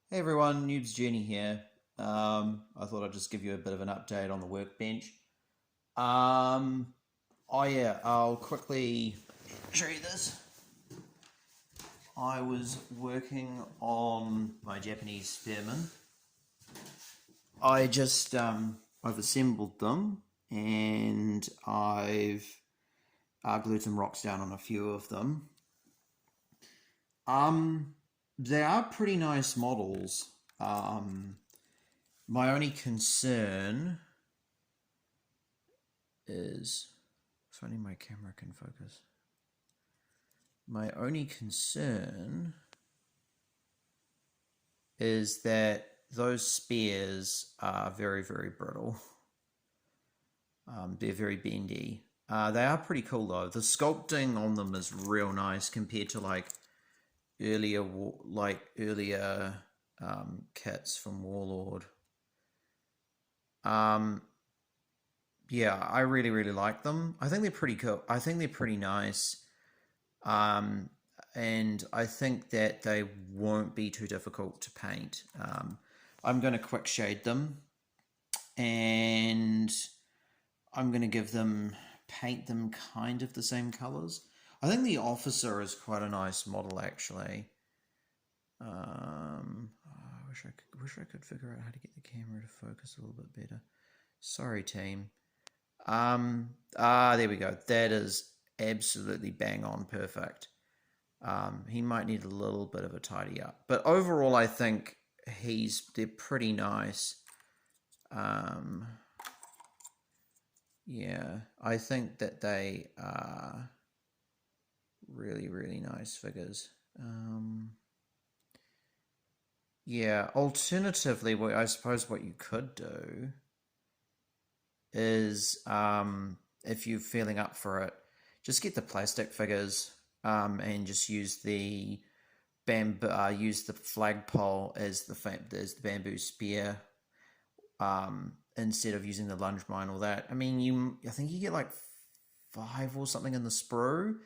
Hey everyone, Noob's Journey here. I thought I'd just give you a bit of an update on the workbench. Oh yeah, I'll quickly show you this. I was working on my Japanese spearmen. I've assembled them and I've glued some rocks down on a few of them. Um, they are pretty nice models. My only concern is, if only my camera can focus. My only concern is that those spears are very, very brittle. They're very bendy. They are pretty cool though. The sculpting on them is real nice compared to earlier kits from Warlord. Yeah, I really, really like them. I think they're pretty cool. I think they're pretty nice. And I think that they won't be too difficult to paint. I'm going to quick shade them and I'm going to paint them kind of the same colors. I think the officer is quite a nice model actually. I wish I could figure out how to get the camera to focus a little bit better. Sorry, team. There we go. That is absolutely bang on perfect. He might need a little bit of a tidy up, but overall I think they're pretty nice. Yeah, I think that they are really, really nice figures. Yeah, alternatively, I suppose what you could do is, if you're feeling up for it, just get the plastic figures and just use the flagpole as the bamboo spear instead of using the lunge mine or that. I mean, I think you get like 5 or something in the sprue.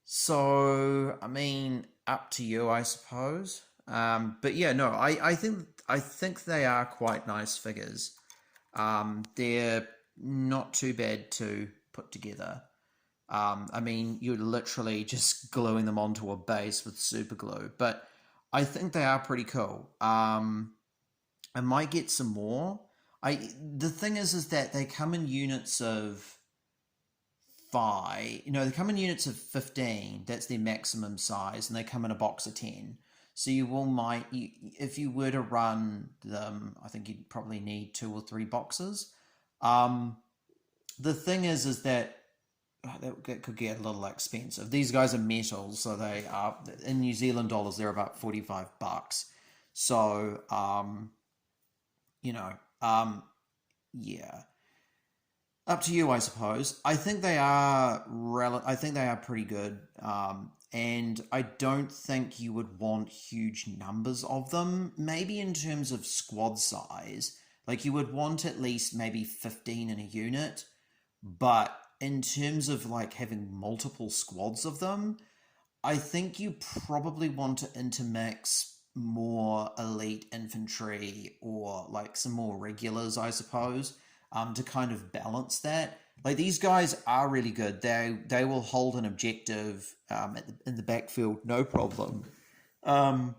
So I mean, up to you, I suppose. But yeah, no, I think they are quite nice figures. They're not too bad to put together. I mean, you're literally just gluing them onto a base with super glue, but I think they are pretty cool. I might get some more. The thing is that they come in units of 5. They come in units of 15. That's their maximum size, and they come in a box of 10. So if you were to run them, I think you'd probably need 2 or 3 boxes. The thing is that that could get a little expensive. These guys are metal, so they are in New Zealand dollars. They're about $45. So, you know, yeah, up to you, I suppose. I think they are I think they are pretty good. And I don't think you would want huge numbers of them. Maybe in terms of squad size, like you would want at least maybe 15 in a unit. But in terms of like having multiple squads of them, I think you probably want to intermix more elite infantry or like some more regulars, I suppose, to kind of balance that. Like these guys are really good. They will hold an objective in the backfield, no problem. Or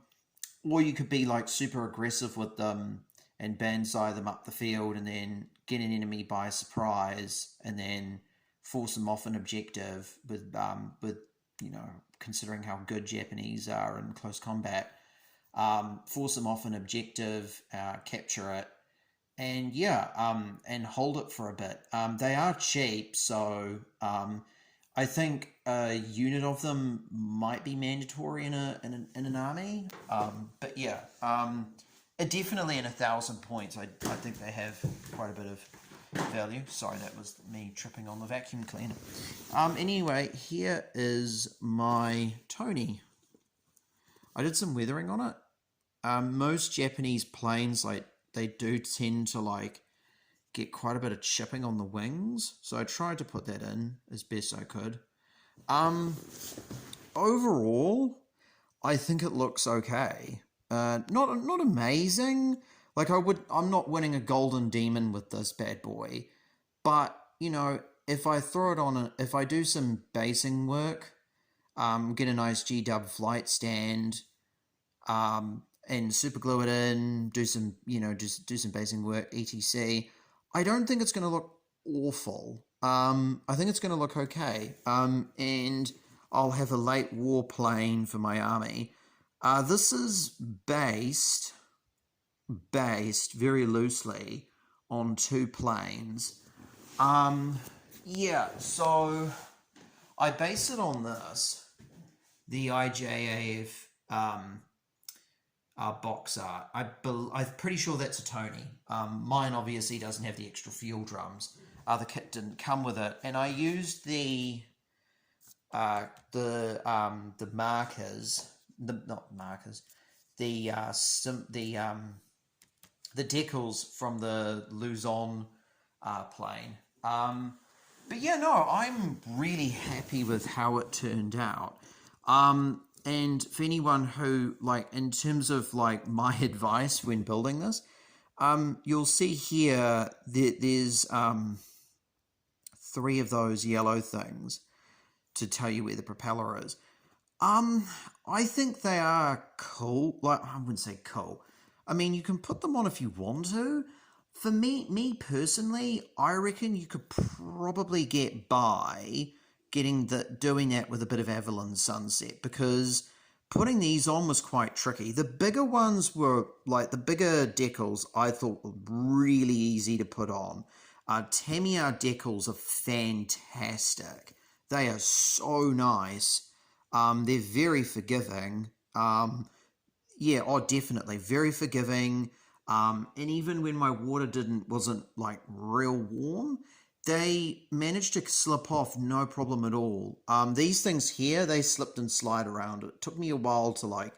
you could be like super aggressive with them and banzai them up the field, and then get an enemy by surprise, and then force them off an objective with considering how good Japanese are in close combat. Force them off an objective, capture it, and yeah, and hold it for a bit. They are cheap, so I think a unit of them might be mandatory in an army. But yeah, definitely in 1,000 points, I think they have quite a bit of value. Sorry, that was me tripping on the vacuum cleaner. Anyway, here is my Tony. I did some weathering on it. Most Japanese planes, like, they do tend to get quite a bit of chipping on the wings, so I tried to put that in as best I could. Overall, I think it looks okay. not amazing. Like I'm not winning a golden demon with this bad boy. But if I throw it on, if I do some basing work, get a nice G Dub flight stand, and super glue it in, do some, just do some basing work, etc. I don't think it's going to look awful. I think it's going to look okay. And I'll have a late war plane for my army. This is based very loosely on two planes. Yeah, so I base it on this, the IJAF box art. I'm pretty sure that's a Tony. Mine obviously doesn't have the extra fuel drums. The kit didn't come with it, and I used the markers, not markers, the the decals from the Luzon plane. But yeah, no, I'm really happy with how it turned out. And for anyone who, like, in terms of, like, my advice when building this, you'll see here that there's three of those yellow things to tell you where the propeller is. I think they are cool. Like, I wouldn't say cool. I mean, you can put them on if you want to. For me personally, I reckon you could probably get by doing that with a bit of Avalon Sunset, because putting these on was quite tricky. The bigger ones were, like, the bigger decals I thought were really easy to put on. Tamiya decals are fantastic. They are so nice. They're very forgiving. Yeah, oh, definitely. Very forgiving. And even when my water wasn't like real warm, they managed to slip off no problem at all. These things here, they slipped and slide around. It took me a while to like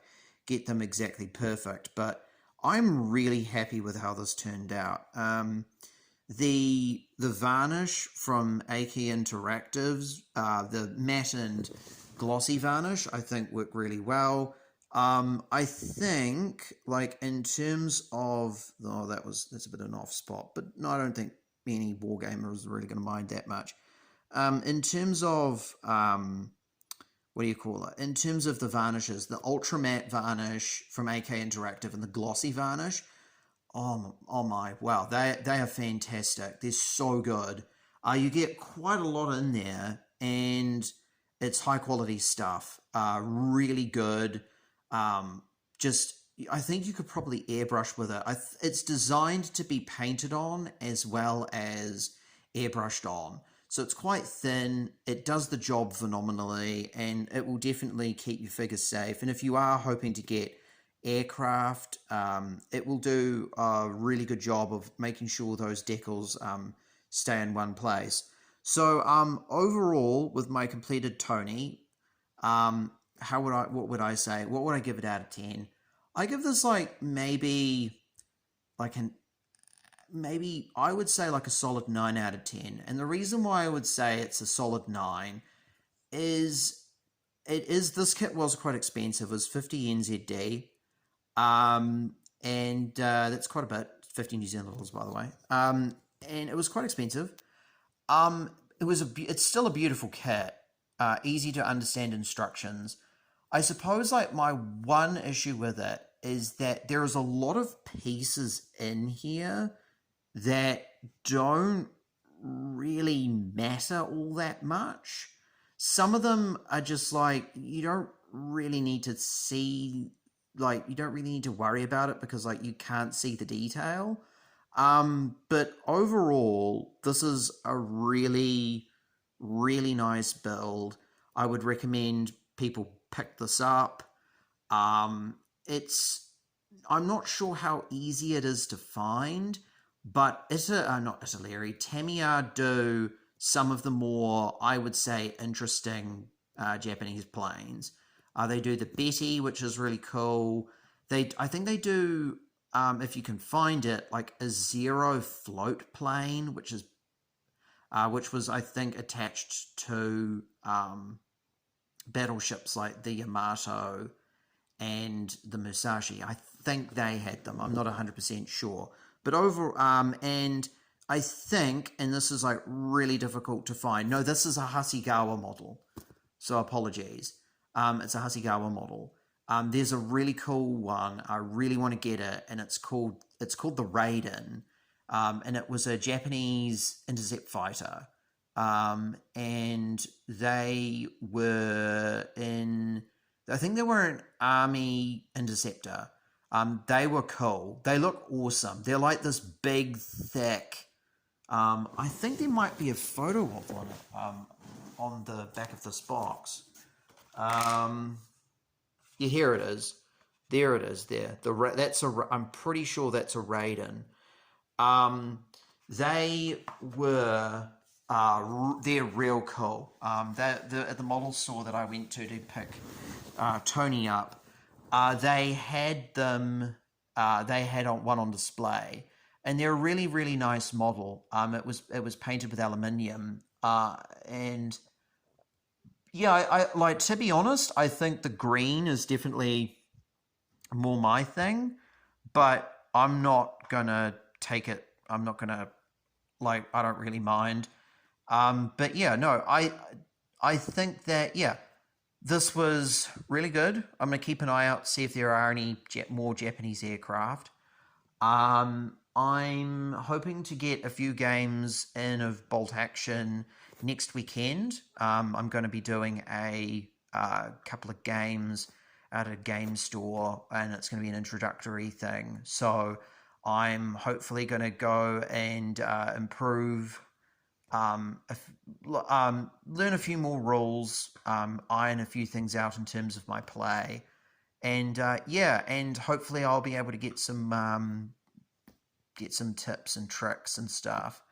get them exactly perfect, but I'm really happy with how this turned out. The varnish from AK Interactives, the matte and glossy varnish, I think worked really well. I think, like, in terms of, oh, that's a bit of an off spot, but no, I don't think any wargamer is really going to mind that much. In terms of, what do you call it? In terms of the varnishes, the ultra matte varnish from AK Interactive and the glossy varnish, oh my, wow, they are fantastic. They're so good. You get quite a lot in there, and it's high quality stuff. Really good. Just, I think you could probably airbrush with it. It's designed to be painted on as well as airbrushed on. So it's quite thin. It does the job phenomenally, and it will definitely keep your figures safe. And if you are hoping to get aircraft, it will do a really good job of making sure those decals stay in one place. So overall, with my completed Tony, what would I say? What would I give it out of 10? I give this like maybe I would say like a solid 9 out of 10. And the reason why I would say it's a solid 9 is this kit was quite expensive. It was 50 NZD. And that's quite a bit, 50 New Zealand dollars, by the way. And it was quite expensive. It's still a beautiful kit, easy to understand instructions. I suppose like my one issue with it is that there is a lot of pieces in here that don't really matter all that much. Some of them are just like, you don't really need to see, like, you don't really need to worry about it because like you can't see the detail. But overall, this is a really, really nice build. I would recommend people pick this up. I'm not sure how easy it is to find, but Tamiya do some of the more, I would say, interesting Japanese planes. They do the Betty, which is really cool. I think they do, if you can find it, like a zero float plane, which was, I think, attached to battleships like the Yamato and the Musashi. I think they had them. I'm not 100% sure. But and I think, and this is like really difficult to find. No, this is a Hasegawa model. So apologies. It's a Hasegawa model. There's a really cool one. I really want to get it, and it's called the Raiden, and it was a Japanese intercept fighter, and they were in. I think they were an army interceptor. They were cool. They look awesome. They're like this big, thick. I think there might be a photo of one on the back of this box. Yeah, here it is. There it is. There. I'm pretty sure that's a Raiden. They were. They're real cool. At the model store that I went to pick Tony up, they had them. They had one on display, and they're a really, really nice model. It was painted with aluminium, and yeah, I like, to be honest, I think the green is definitely more my thing, but I'm not gonna take it. I'm not gonna, like, I don't really mind. But yeah, no, I think that, yeah, this was really good. I'm gonna keep an eye out, see if there are any more Japanese aircraft. I'm hoping to get a few games in of Bolt Action next weekend. I'm going to be doing a couple of games at a game store, and it's going to be an introductory thing. So I'm hopefully going to go and improve, learn a few more rules, iron a few things out in terms of my play, and yeah, and hopefully I'll be able to get some tips and tricks and stuff,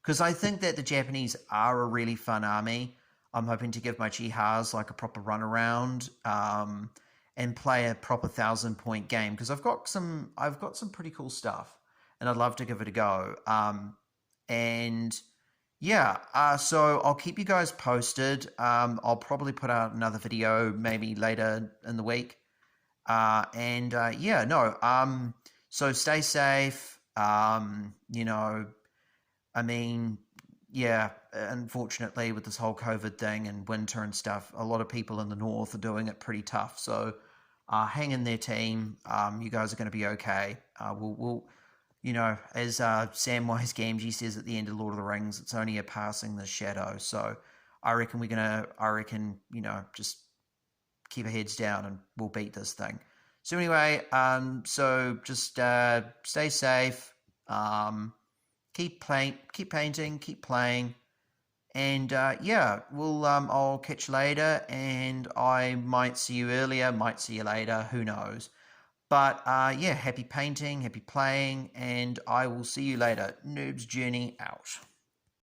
because I think that the Japanese are a really fun army. I'm hoping to give my Chihas like a proper run around, and play a proper 1,000 point game, because I've got some pretty cool stuff, and I'd love to give it a go. And yeah, so I'll keep you guys posted. I'll probably put out another video maybe later in the week. And yeah, no. So stay safe. You know, I mean, yeah, unfortunately, with this whole COVID thing and winter and stuff, a lot of people in the north are doing it pretty tough. So hang in there, team. You guys are going to be okay. We'll, you know, as Samwise Gamgee says at the end of Lord of the Rings, it's only a passing the shadow. So I reckon you know, just keep our heads down and we'll beat this thing. So anyway, so just stay safe. Keep painting, keep playing, and yeah, I'll catch you later, and I might see you earlier, might see you later, who knows? But yeah, happy painting, happy playing, and I will see you later. Noob's Journey out.